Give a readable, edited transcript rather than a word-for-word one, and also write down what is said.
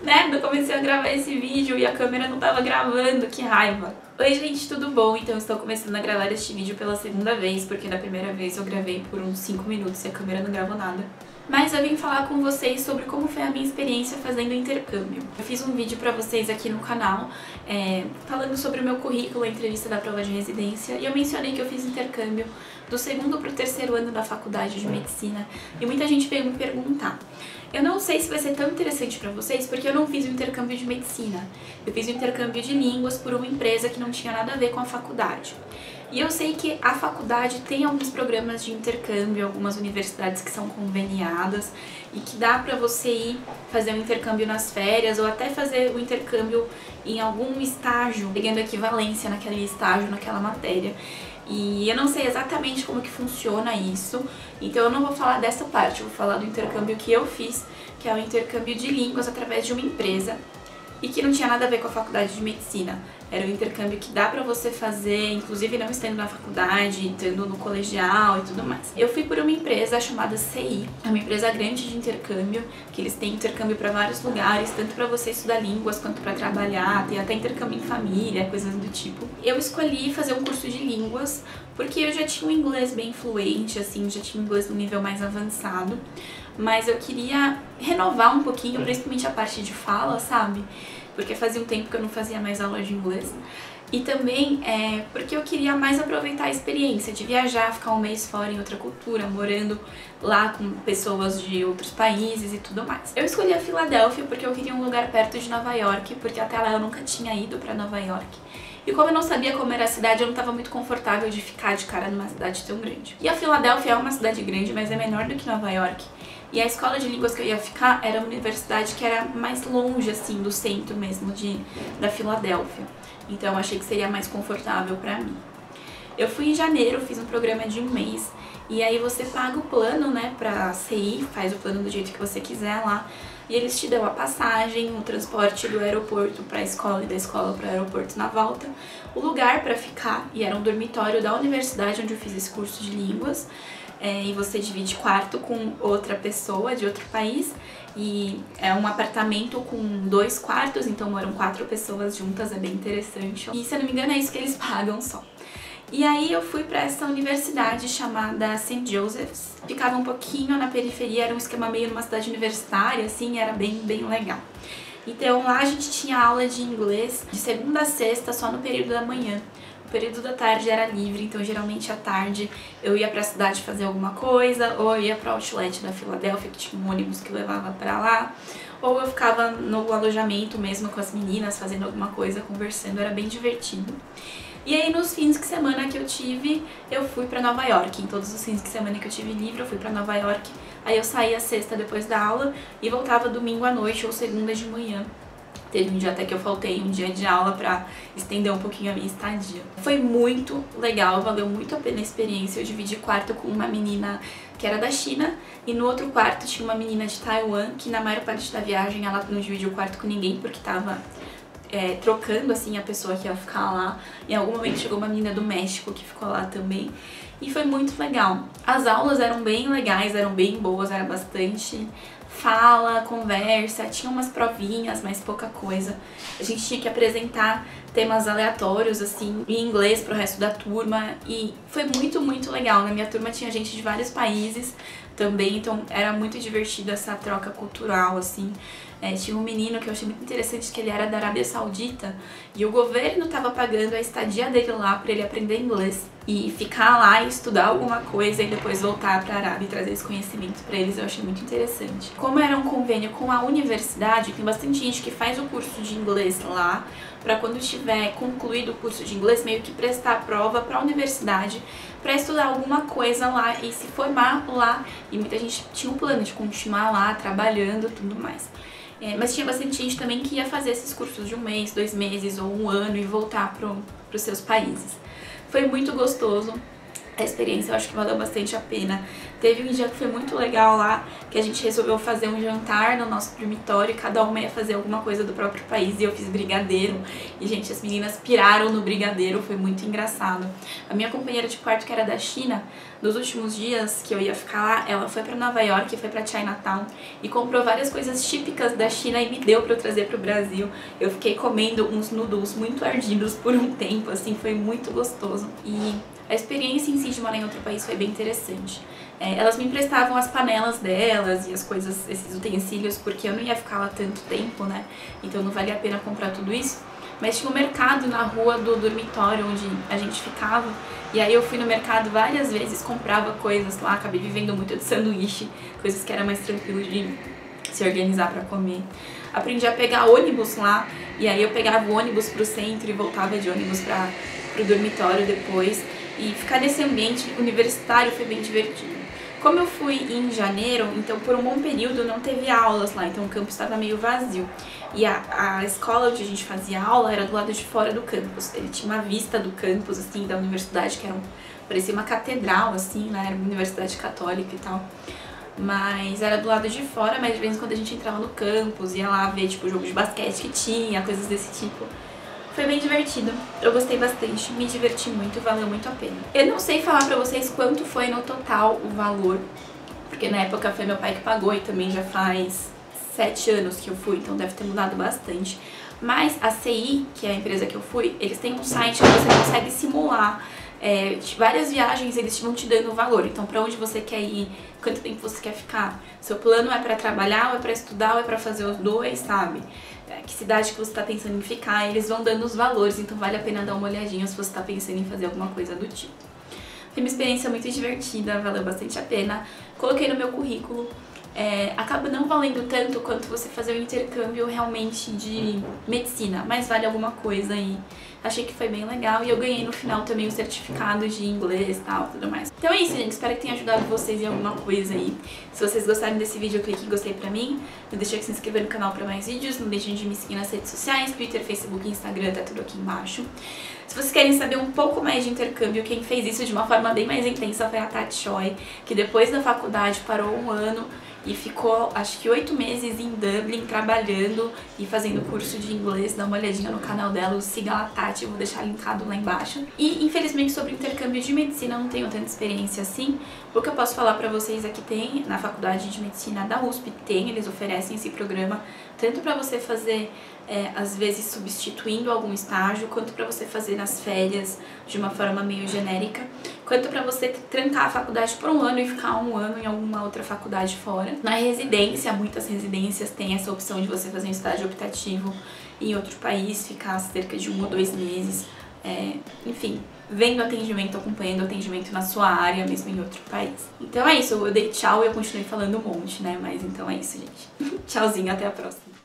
merda, eu comecei a gravar esse vídeo e a câmera não tava gravando, que raiva. Oi gente, tudo bom? Então eu estou começando a gravar este vídeo pela segunda vez, porque da primeira vez eu gravei por uns 5 minutos e a câmera não gravou nada. Mas eu vim falar com vocês sobre como foi a minha experiência fazendo intercâmbio. Eu fiz um vídeo pra vocês aqui no canal, falando sobre o meu currículo, a entrevista da prova de residência, e eu mencionei que eu fiz intercâmbio do segundo pro terceiro ano da faculdade de medicina, e muita gente veio me perguntar. Eu não sei se vai ser tão interessante pra vocês, porque eu não fiz o intercâmbio de medicina. Eu fiz o intercâmbio de línguas por uma empresa que não tinha nada a ver com a faculdade. E eu sei que a faculdade tem alguns programas de intercâmbio, algumas universidades que são conveniadas e que dá pra você ir fazer um intercâmbio nas férias ou até fazer o intercâmbio em algum estágio, pegando equivalência naquele estágio, naquela matéria. E eu não sei exatamente como que funciona isso, então eu não vou falar dessa parte, eu vou falar do intercâmbio que eu fiz, que é o intercâmbio de línguas através de uma empresa e que não tinha nada a ver com a faculdade de medicina. Era um intercâmbio que dá pra você fazer, inclusive não estando na faculdade, estando no colegial e tudo mais. Eu fui por uma empresa chamada CI, é uma empresa grande de intercâmbio, que eles têm intercâmbio pra vários lugares, tanto pra você estudar línguas quanto pra trabalhar, tem até intercâmbio em família, coisas do tipo. Eu escolhi fazer um curso de línguas porque eu já tinha um inglês bem fluente, assim, já tinha um inglês no nível mais avançado, mas eu queria renovar um pouquinho, principalmente a parte de fala, sabe? Porque fazia um tempo que eu não fazia mais aula de inglês. E também porque eu queria mais aproveitar a experiência de viajar, ficar um mês fora em outra cultura, morando lá com pessoas de outros países e tudo mais. Eu escolhi a Filadélfia porque eu queria um lugar perto de Nova York, porque até lá eu nunca tinha ido pra Nova York. E como eu não sabia como era a cidade, eu não estava muito confortável de ficar de cara numa cidade tão grande. E a Filadélfia é uma cidade grande, mas é menor do que Nova York. E a escola de línguas que eu ia ficar era uma universidade que era mais longe, assim, do centro mesmo da Filadélfia. Então eu achei que seria mais confortável pra mim. Eu fui em janeiro, fiz um programa de um mês. E aí você paga o plano, né, pra CI, faz o plano do jeito que você quiser lá. E eles te dão a passagem, o transporte do aeroporto pra escola e da escola pro aeroporto na volta. O lugar pra ficar, e era um dormitório da universidade onde eu fiz esse curso de línguas. E você divide quarto com outra pessoa de outro país e é um apartamento com 2 quartos, então moram 4 pessoas juntas, é bem interessante. E se eu não me engano é isso que eles pagam só. E aí eu fui pra essa universidade chamada St. Joseph's, ficava um pouquinho na periferia, era um esquema meio numa cidade universitária, assim, era bem legal. Então lá a gente tinha aula de inglês de segunda a sexta, só no período da manhã. O período da tarde era livre, então geralmente à tarde eu ia pra cidade fazer alguma coisa, ou eu ia pro outlet da Filadélfia, que tinha um ônibus que levava pra lá, ou eu ficava no alojamento mesmo com as meninas, fazendo alguma coisa, conversando, era bem divertido. E aí nos fins de semana que eu tive, eu fui pra Nova York. Em todos os fins de semana que eu tive livre, eu fui pra Nova York. Aí eu saía sexta depois da aula e voltava domingo à noite ou segunda de manhã. Teve um dia até que eu faltei um dia de aula pra estender um pouquinho a minha estadia. Foi muito legal, valeu muito a pena a experiência. Eu dividi quarto com uma menina que era da China e no outro quarto tinha uma menina de Taiwan, que na maior parte da viagem ela não dividiu o quarto com ninguém porque tava trocando assim a pessoa que ia ficar lá. Em algum momento chegou uma menina do México que ficou lá também. E foi muito legal. As aulas eram bem legais, eram bem boas, era bastante fala, conversa, tinha umas provinhas, mas pouca coisa. A gente tinha que apresentar temas aleatórios, assim, em inglês pro resto da turma e foi muito legal. Na minha turma tinha gente de vários países também, então era muito divertido essa troca cultural, assim. Tinha um menino que eu achei muito interessante, que ele era da Arábia Saudita e o governo tava pagando a estadia dele lá pra ele aprender inglês e ficar lá e estudar alguma coisa e depois voltar pra Arábia e trazer esse conhecimento pra eles. Eu achei muito interessante. Como era um convênio com a universidade, tem bastante gente que faz o curso de inglês lá pra quando tiver concluído o curso de inglês meio que prestar a prova pra universidade pra estudar alguma coisa lá e se formar lá. E muita gente tinha um plano de continuar lá trabalhando e tudo mais. Mas tinha bastante gente também que ia fazer esses cursos de 1 mês, 2 meses ou 1 ano e voltar pros seus países. Foi muito gostoso. A experiência eu acho que valeu bastante a pena. Teve um dia que foi muito legal lá, que a gente resolveu fazer um jantar no nosso dormitório, cada uma ia fazer alguma coisa do próprio país e eu fiz brigadeiro. E, gente, as meninas piraram no brigadeiro, foi muito engraçado. A minha companheira de quarto, que era da China, nos últimos dias que eu ia ficar lá, ela foi pra Nova York, foi pra Chinatown e comprou várias coisas típicas da China e me deu pra eu trazer pro Brasil. Eu fiquei comendo uns noodles muito ardidos por um tempo, assim, foi muito gostoso. E a experiência em si de morar em outro país foi bem interessante. Elas me emprestavam as panelas delas e as coisas, esses utensílios, porque eu não ia ficar lá tanto tempo, né? Então não valia a pena comprar tudo isso. Mas tinha um mercado na rua do dormitório onde a gente ficava. E aí eu fui no mercado várias vezes, comprava coisas lá, acabei vivendo muito de sanduíche, coisas que era mais tranquilo de se organizar pra comer. Aprendi a pegar ônibus lá, e aí eu pegava o ônibus pro centro e voltava de ônibus pro dormitório depois. E ficar nesse ambiente universitário foi bem divertido. Como eu fui em janeiro, então por um bom período não teve aulas lá, então o campus estava meio vazio. E a escola onde a gente fazia aula era do lado de fora do campus. Ele tinha uma vista do campus, assim, da universidade, que parecia uma catedral, assim, né? Era uma universidade católica e tal. Mas era do lado de fora, mas de vez em quando a gente entrava no campus, ia lá ver, tipo, jogo de basquete que tinha, coisas desse tipo. Foi bem divertido, eu gostei bastante, me diverti muito, valeu muito a pena. Eu não sei falar pra vocês quanto foi no total o valor, porque na época foi meu pai que pagou e também já faz 7 anos que eu fui, então deve ter mudado bastante. Mas a CI, que é a empresa que eu fui, eles têm um site que você consegue simular várias viagens, eles vão te dando o valor. Então pra onde você quer ir, quanto tempo você quer ficar, seu plano é pra trabalhar, ou é pra estudar, ou é pra fazer os dois, sabe? Que cidade que você tá pensando em ficar, eles vão dando os valores, então vale a pena dar uma olhadinha se você tá pensando em fazer alguma coisa do tipo. Foi uma experiência muito divertida, valeu bastante a pena. Coloquei no meu currículo. Acaba não valendo tanto quanto você fazer o intercâmbio realmente de medicina, mas vale alguma coisa e achei que foi bem legal e eu ganhei no final também o certificado de inglês e tal, tudo mais. Então é isso, gente, espero que tenha ajudado vocês em alguma coisa aí. Se vocês gostarem desse vídeo, clique em gostei pra mim, não deixe de se inscrever no canal pra mais vídeos, não deixem de me seguir nas redes sociais, Twitter, Facebook, Instagram, tá tudo aqui embaixo. Se vocês querem saber um pouco mais de intercâmbio, quem fez isso de uma forma bem mais intensa foi a Tati Choi, que depois da faculdade parou um ano e ficou, acho que 8 meses em Dublin trabalhando e fazendo curso de inglês. Dá uma olhadinha no canal dela, siga a Tati, eu vou deixar linkado lá embaixo. E infelizmente sobre intercâmbio de medicina eu não tenho tanta experiência assim. O que eu posso falar pra vocês é que tem na faculdade de medicina da USP, eles oferecem esse programa tanto pra você fazer às vezes substituindo algum estágio, quanto pra você fazer nas férias de uma forma meio genérica, quanto pra você trancar a faculdade por um ano e ficar um ano em alguma outra faculdade fora. Na residência, muitas residências têm essa opção de você fazer um estágio optativo em outro país, ficar cerca de 1 ou 2 meses, enfim, vendo atendimento, acompanhando atendimento na sua área, mesmo em outro país. Então é isso, eu dei tchau e eu continuei falando um monte, né? Mas então é isso, gente. Tchauzinho, até a próxima.